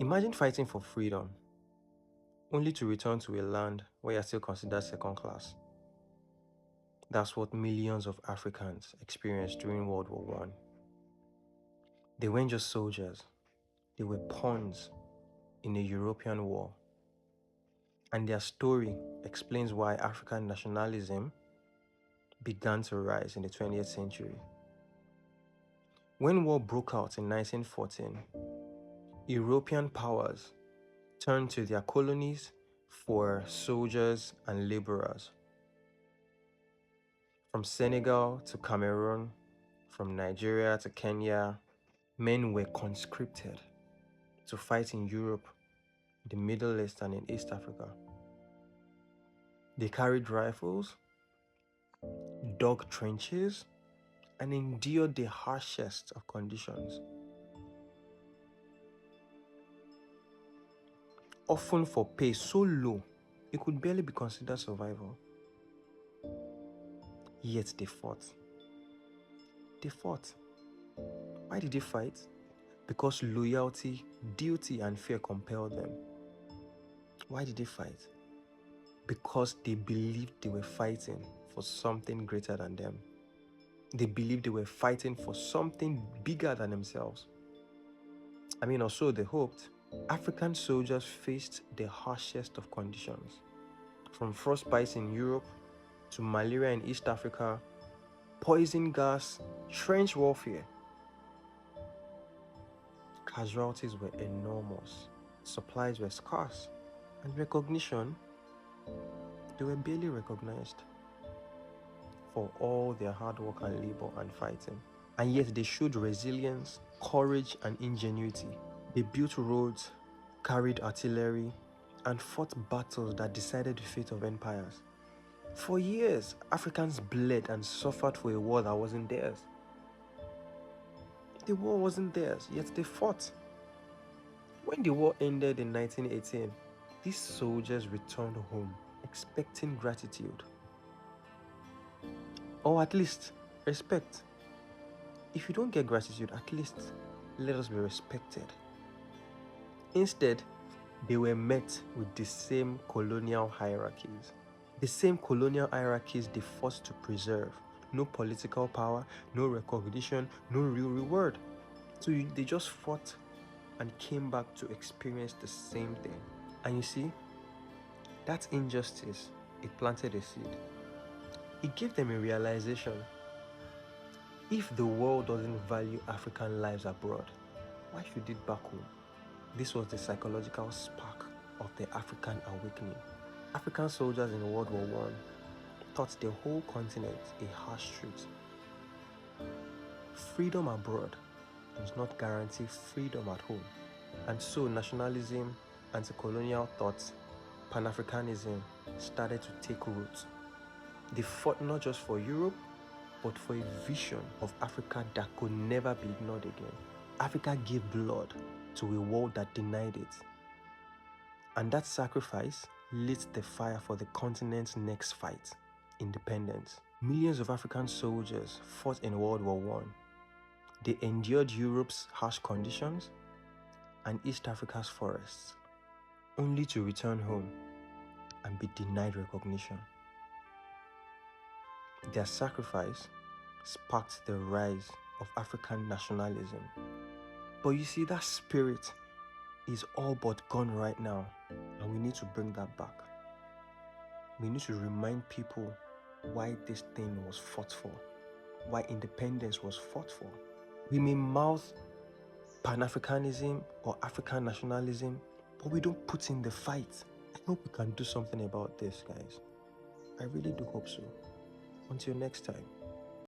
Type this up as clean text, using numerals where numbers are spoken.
Imagine fighting for freedom, only to return to a land where you're still considered second class. That's what millions of Africans experienced during World War One. They weren't just soldiers, they were pawns in a European war. And their story explains why African nationalism began to rise in the 20th century. When war broke out in 1914, European powers turned to their colonies for soldiers and laborers. From Senegal to Cameroon, from Nigeria to Kenya, men were conscripted to fight in Europe, the Middle East, and in East Africa. They carried rifles, dug trenches, and endured the harshest of conditions, often for pay so low it could barely be considered survival. Yet they fought. They fought. Why did they fight? Because loyalty, duty, and fear compelled them. Why did they fight? Because they believed they were fighting for something greater than them. They believed they were fighting for something bigger than themselves. Or so they hoped. African soldiers faced the harshest of conditions, from frostbites in Europe to malaria in East Africa, poison gas, trench warfare. Casualties were enormous, supplies were scarce, and recognition, they were barely recognized for all their hard work and labor and fighting. And yet they showed resilience, courage, and ingenuity. They built roads, carried artillery, and fought battles that decided the fate of empires. For years, Africans bled and suffered for a war that wasn't theirs. The war wasn't theirs, yet they fought. When the war ended in 1918, these soldiers returned home expecting gratitude, or at least respect. If you don't get gratitude, at least let us be respected. Instead, they were met with the same colonial hierarchies. The same colonial hierarchies they fought to preserve. No political power, no recognition, no real reward. So they just fought and came back to experience the same thing. And you see, that injustice, it planted a seed. It gave them a realization. If the world doesn't value African lives abroad, why should it back home? This was the psychological spark of the African awakening. African soldiers in World War I taught the whole continent a harsh truth. Freedom abroad does not guarantee freedom at home. And so nationalism, anti-colonial thoughts, Pan-Africanism started to take root. They fought not just for Europe, but for a vision of Africa that could never be ignored again. Africa gave blood to a world that denied it. And that sacrifice lit the fire for the continent's next fight, independence. Millions of African soldiers fought in World War I. They endured Europe's harsh conditions and East Africa's forests, only to return home and be denied recognition. Their sacrifice sparked the rise of African nationalism. But you see, that spirit is all but gone right now, and we need to bring that back. We need to remind people why this thing was fought for, why independence was fought for. We may mouth Pan-Africanism or African nationalism, but we don't put in the fight. I hope we can do something about this, guys. I really do hope so. Until next time.